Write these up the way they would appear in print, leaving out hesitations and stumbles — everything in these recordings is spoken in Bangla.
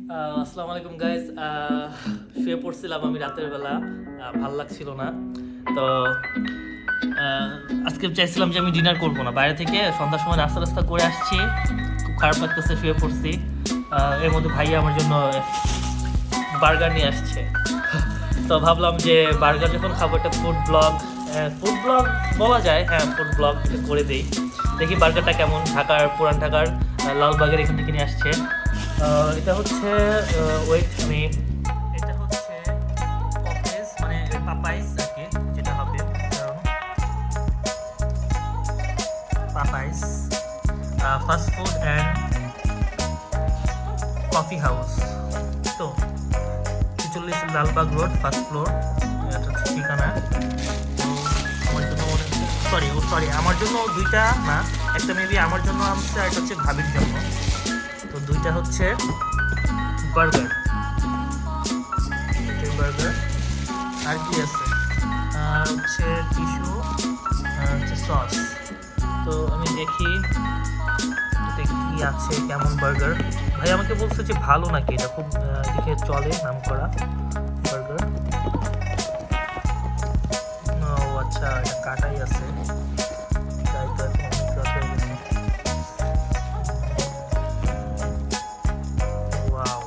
আসসালামু আলাইকুম গাইজ। শুয়ে পড়ছিলাম আমি রাতের বেলা, ভাল লাগছিল না। তো আজকে চাইছিলাম যে আমি ডিনার করবো না, বাইরে থেকে সন্ধ্যার সময় রাস্তা রাস্তা করে আসছি, খুব খারাপ লাগতেছে, শুয়ে পড়ছি। এর মধ্যে ভাইয়া আমার জন্য বার্গার নিয়ে আসছে। তো ভাবলাম যে বার্গার যখন খাবো একটা ফুড ব্লগ বলা যায়, হ্যাঁ ফুড ব্লগ করে দেই, দেখি বার্গারটা কেমন। পুরান ঢাকার লালবাগের এখান থেকে নিয়ে আসছে। এটা হচ্ছে ওয়েট আমি এটা হচ্ছে পপেস মানে পাপাইস আর কি, যেটা হবে Popeyes fast food and coffee house. তো 46 লালবাগ রোড, ফার্স্ট ফ্লোর, এটা হচ্ছে ঠিকানা। তো আমার জন্য আমার জন্য দুইটা না, একটা মেবি আমার জন্য আনছে আর একটা হচ্ছে ভাবির জন্য। তো দুইটা হচ্ছে বার্গার, আর কি আছে, আর হচ্ছে টিস্যু, আর হচ্ছে সস। তো আমি দেখি এতে কি আছে, কেমন বার্গার। ভাই আমাকে বলছে যে ভালো নাকি, এটা খুব এদিকে চলে, নাম করা বার্গার। ও আচ্ছা, এটা কাটাই আছে, তাই তো এখন অনেক রাত হয়ে গেছে। ওয়াও,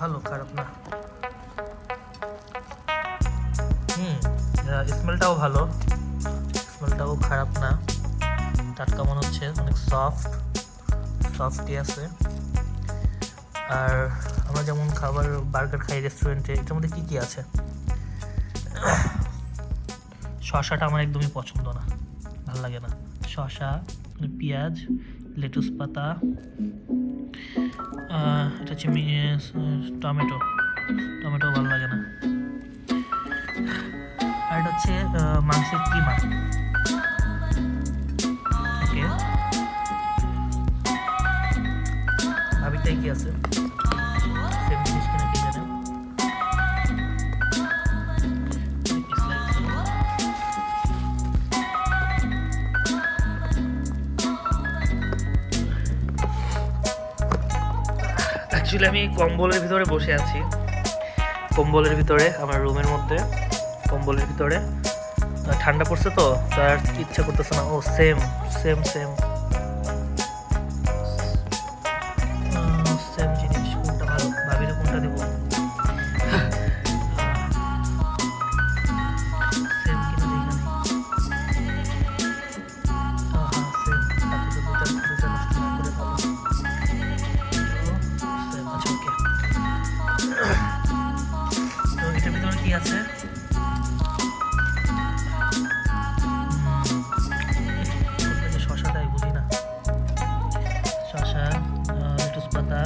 ভালো, খারাপ না। স্মেলটাও ভালো, স্মেলটাও খারাপ না, টাটকা মনে হচ্ছে, অনেক সফটই আছে। আর আমরা যেমন বার্গার খাই রেস্টুরেন্টে, এটার মধ্যে কি কি আছে? শসাটা আমার একদমই পছন্দ না, ভালো লাগে না। শসা, পেঁয়াজ, লেটুস পাতা, এটা হচ্ছে টমেটো ভালো লাগে না। আর এটা হচ্ছে মাংসের কিমা। ওকে, ভাবিটাই কি আছে, সেম জিনিস কিনা কে জানে। অ্যাকচুয়ালি আমি কম্বলের ভিতরে বসে আছি, কম্বলের ভিতরে, আমার রুমের মধ্যে কম্বলের ভিতরে। ঠান্ডা পড়ছে তো, তার ইচ্ছা করতেছে না। ও সেম জিনিস। কোনটা ভালো, ভাবিরে কোনটা দেবো? সেম কিনা দেখা নেই। সেম, তাকে তো দুটা নষ্ট না করে ভালো। সেম, আচ্ছা ওকে। তো এটার ভিতরে কি আছে? শশাটাই বুঝি না। শশা, লেটুস পাতা,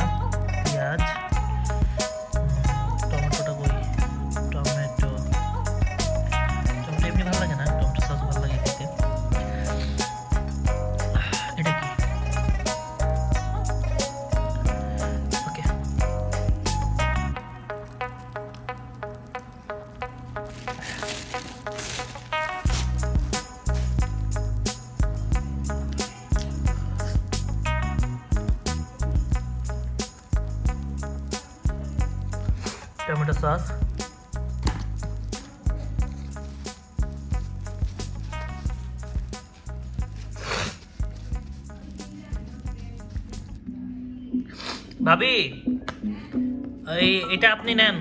পেঁয়াজ, টমেটোটা কই? টমেটো এমনি ভালো লাগে না, টমেটো সস ভালো লাগে খেতে। এটা কি? ওকে, টমেটো সস। ভাবি, এটা আপনি নেন।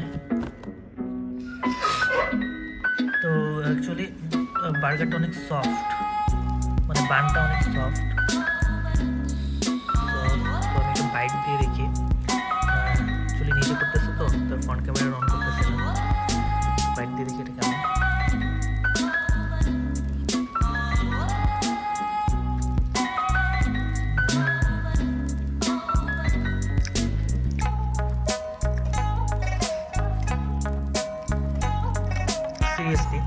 তো অ্যাকচুয়ালি বার্গারটা অনেক সফট, মানে বানটা অনেক সফট। তো আমি একটু বাইট দিয়ে দেখি। অ্যাকচুয়ালি নিজে করতেছে তো, তার ফ্রন্ট ক্যামেরা অন করতেছে না। বাইট দিয়ে দেখি এটা কেমন। সিরিয়াসলি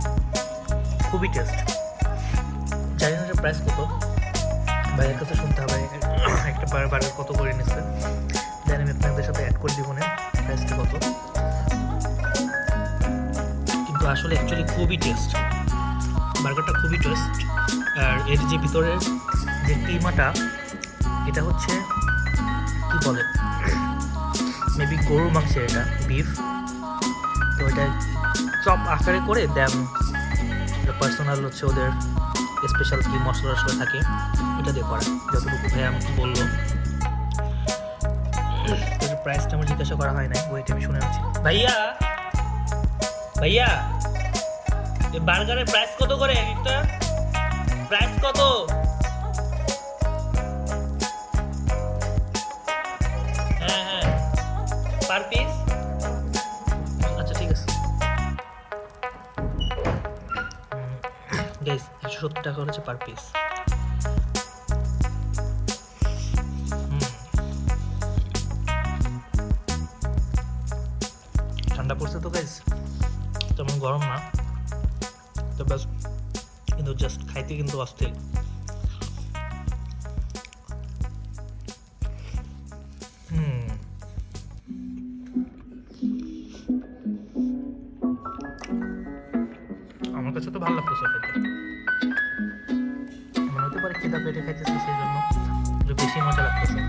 খুবই টেস্ট। জানি না যে প্রাইস কত, ভাইয়ের কাছে শুনতে হবে একটা বার্গার কত করে নিচ্ছে। দেন আমি আপনাদের সাথে অ্যাড করে দিব না প্রাইসটা কত। কিন্তু আসলে অ্যাকচুয়ালি খুবই টেস্ট, বার্গারটা খুবই টেস্ট। আর এর যে ভিতরের যে কিমাটা, এটা হচ্ছে কি বলে, মেবি গরুর মাংসের, এটা বিফ। তো এটা চপ আকারে করে দেন পার্সোনাল হচ্ছে ওদের স্পেশাল কি মশলা টশলা থাকে ওটা দিয়ে করা, যতটুকু ভাই আমাকে বললো। ওটার প্রাইসটা আমার জিজ্ঞাসা করা হয় নাই, ওইটা আমি শুনে আছি। ভাইয়া ভাইয়া, এই বার্গারের প্রাইস কত করে একটা? প্রাইস কত? হ্যাঁ হ্যাঁ, পার পিস? আচ্ছা ঠিক আছে গাইস, 170 টাকা হচ্ছে পার পিস। ঠান্ডা পড়ছে তো গাইস, তেমন গরম না, তো ব্যাস, কিন্তু জাস্ট খাইতে কিন্তু অস্থির। আমার কাছে তো ভালো লাগতেছে খেতে, মনে হতে পারে খিদা পেটে খাইতেছে সেই জন্য একটু বেশি মজা লাগতেছে।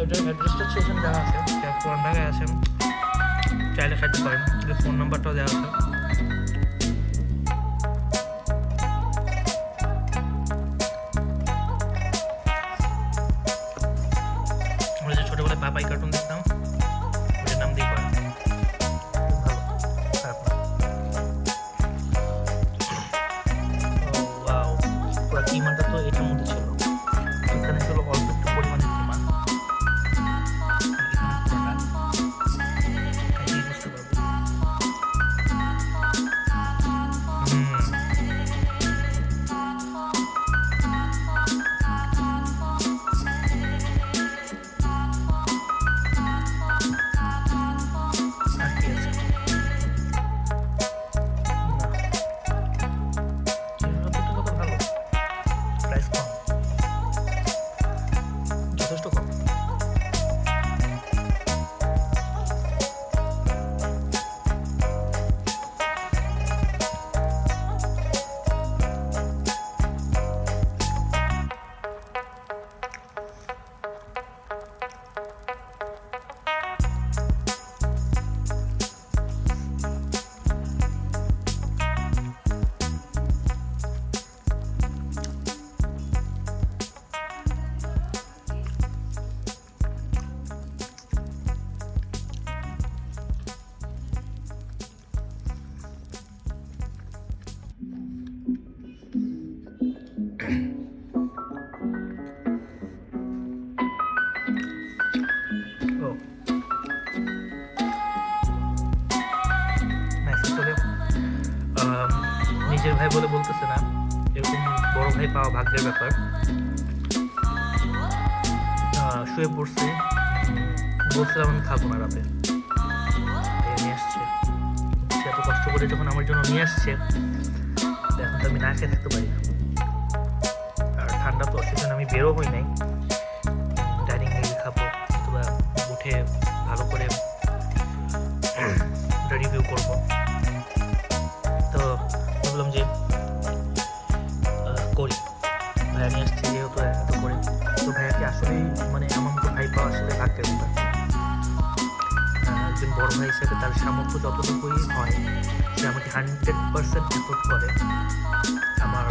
এটার অ্যাড্রেসটা হচ্ছে এখানে দেওয়া আছে, পুরান ঢাকায় আছেন, চাইলে খাইতে পারেন, ফোন নাম্বারটাও দেওয়া আছে। আমরা যে ছোটবেলায় পাপাই কার্টুন দেখতাম, ওটার নাম দিয়ে করেন, ভালো, খারাপ না। ও ওয়াও, পুরো কিমাটা তো এটার মধ্যে ছিল, এখানে ছিল অল্প একটু পরিমাণে কিমা। যথেষ্ট কম। নিজের ভাই বলে বলতেছে না, এরকম বড় ভাই পাওয়া ভাগ্যের ব্যাপার। শুয়ে পড়ছি, বলছিলাম আমি খাবো না রাতে, নিয়ে আসছে, এত কষ্ট করে যখন আমার জন্য নিয়ে আসছে, এখন তো আমি না খেয়ে থাকতে পারি না। আর ঠান্ডা তো, সেজন্য আমি বেরো হই নাই, ডাইনিং এ খাবো অথবা উঠে ভালো করে রিভিউ করবো। তো ভাবলাম যে করি, ভাইয়া নিয়ে আসছে যেহেতু এত করে, তো ভাইয়াকে আসলেই মানে আমার মতো ভাই পাওয়া আসলে ভাগ্যের ব্যাপার। একজন বড় ভাই হিসেবে তার সামর্থ্য যতটুকুই হয়, সে আমাকে 100% সাপোর্ট করে। আমার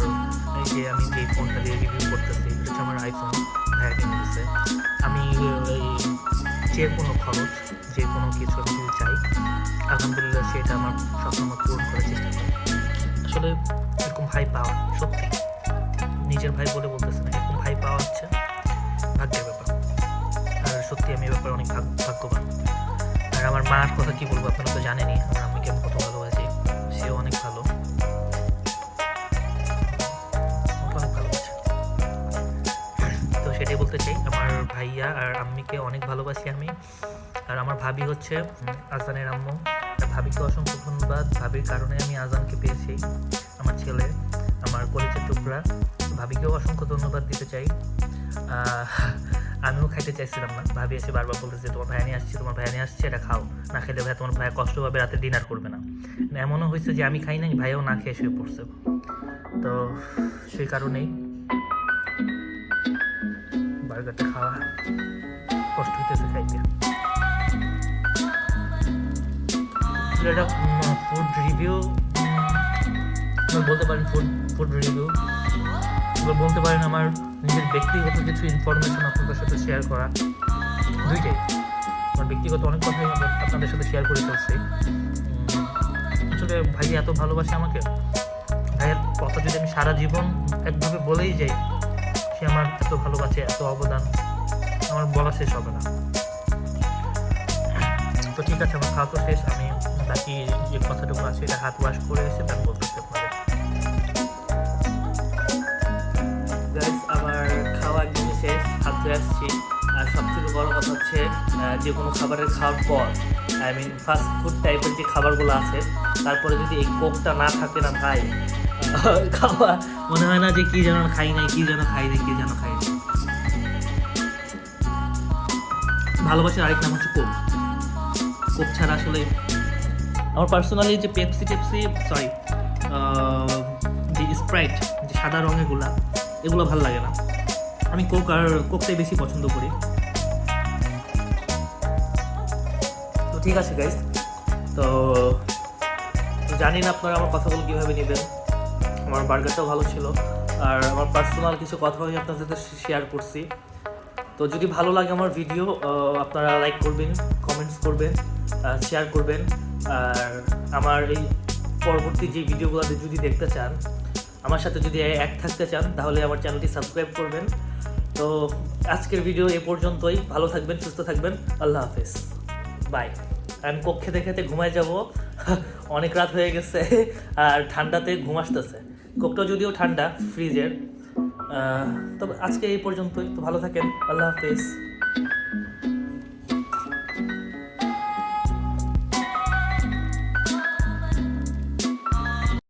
এই যে আমি যে ফোনটা দিয়ে রিভিউ করতেছি, এটা হচ্ছে আমার আইফোন, ভাইয়া কিনে দিচ্ছে। আমি এই যে কোনো খরচ, যে কোনো কিছু আমি যদি চাই, আলহামদুলিল্লাহ সেটা আমার সবসময় পূরণ করার চেষ্টা করি। আসলে এরকম ভাই পাওয়া সত্যি, নিজের ভাই বলে বলতেছে না, এরকম ভাই পাওয়া হচ্ছে ভাগ্যের ব্যাপার। আর সত্যি আমি এ ব্যাপারে অনেক ভাগ্যবান। আর আমার মার কথা কি বলবো, আপনারা তো জানেনই আমার আম্মিকে আমি কত ভালোবাসি, সেও অনেক ভালো, অনেক ভালোবাসে। তো সেটাই বলতে চাই, আমার ভাইয়া আর আম্মিকে অনেক ভালোবাসি আমি। আর আমার ভাবি হচ্ছে আজানের আম্মু, ভাবিকে অসংখ্য ধন্যবাদ, ভাবির কারণে আমি আজানকে পেয়েছি, আমার ছেলে, আমার কলিজার টুকরা, ভাবিকেও অসংখ্য ধন্যবাদ দিতে চাই। আমিও খাইতে চাইছিলাম না, ভাবি এসে বারবার বলতেছে তোমার ভাইয়া নিয়ে আসছে, তোমার ভাইয়া নিয়ে আসছে, এটা খাও, না খেলে ভাই তোমার ভাইয়া কষ্ট পাবে, রাতে ডিনার করবে না। এমনও হয়েছে যে আমি খাই নাই, ভাইয়াও না খেয়ে শুয়ে পড়ছে। তো সেই কারণেই বার্গারটা খাওয়া কষ্ট হইতেছে খাইতে। এটা ফুড রিভিউ বলতে পারেন, ফুড রিভিউ এবার বলতে পারেন আমার নিজের ব্যক্তিগত কিছু ইনফরমেশন আপনাদের সাথে শেয়ার করা, দুইটাই। আমার ব্যক্তিগত অনেক কথাই আপনাদের সাথে শেয়ার করে ফেলছি। আসলে ভাই এত ভালোবাসে আমাকে, ভাইয়ের কথা যদি আমি সারা জীবন একভাবে বলেই যাই, সে আমার এত ভালোবাসে, এত অবদান আমার বলা শেষ হবে না। তো ঠিক আছে, আমার খাওয়া তো শেষ, আমি বাকি যে কথাটুকু আছে এটা হাত ওয়াশ করে এসে আমি বলতেছি আপনাদের। আমার খাওয়া একদমই শেষ, হাত ধুয়ে আসছি। আর সবথেকে বড় কথা হচ্ছে যে কোনো খাবারের খাওয়ার পর, আই মিন ফাস্ট ফুড টাইপের যে খাবারগুলো আছে, তারপরে যদি এই কোকটা না থাকে না ভাই, খাওয়া মনে হয় না যে কি যেন খাই নাই, কি যেন খাই নাই, কি যেন খাই নাই। ভালোবাসার আরেক নাম হচ্ছে কোক। কোক ছাড়া আসলে আমার পার্সোনালি যে পেপসি সরি যে স্প্রাইট, যে সাদা রঙেরগুলা, এগুলো ভালো লাগে না। আমি কোকটাই বেশি পছন্দ করি। তো ঠিক আছে গাইস, তো জানি না আপনারা আমার কথাগুলো কীভাবে নেবেন। আমার বার্গারটাও ভালো ছিল, আর আমার পার্সোনাল কিছু কথা আমি আপনাদের সাথে শেয়ার করছি। তো যদি ভালো লাগে আমার ভিডিও, আপনারা লাইক করবেন, কমেন্টস করবেন, শেয়ার করবেন। আর আমার এই পরবর্তী যে ভিডিওগুলোতে যদি দেখতে চান, আমার সাথে যদি এক থাকতে চান, তাহলে আমার চ্যানেলটি সাবস্ক্রাইব করবেন। তো আজকের ভিডিও এ পর্যন্তই। ভালো থাকবেন, সুস্থ থাকবেন, আল্লাহ হাফেজ, বাই। আমি কোক খেতে খেতে ঘুমায় যাব, অনেক রাত হয়ে গেছে আর ঠান্ডাতে ঘুম আসতেছে। কোকটা যদিও ঠান্ডা ফ্রিজের। তবে আজকে এই পর্যন্তই। তো ভালো থাকেন, আল্লাহ হাফেজ।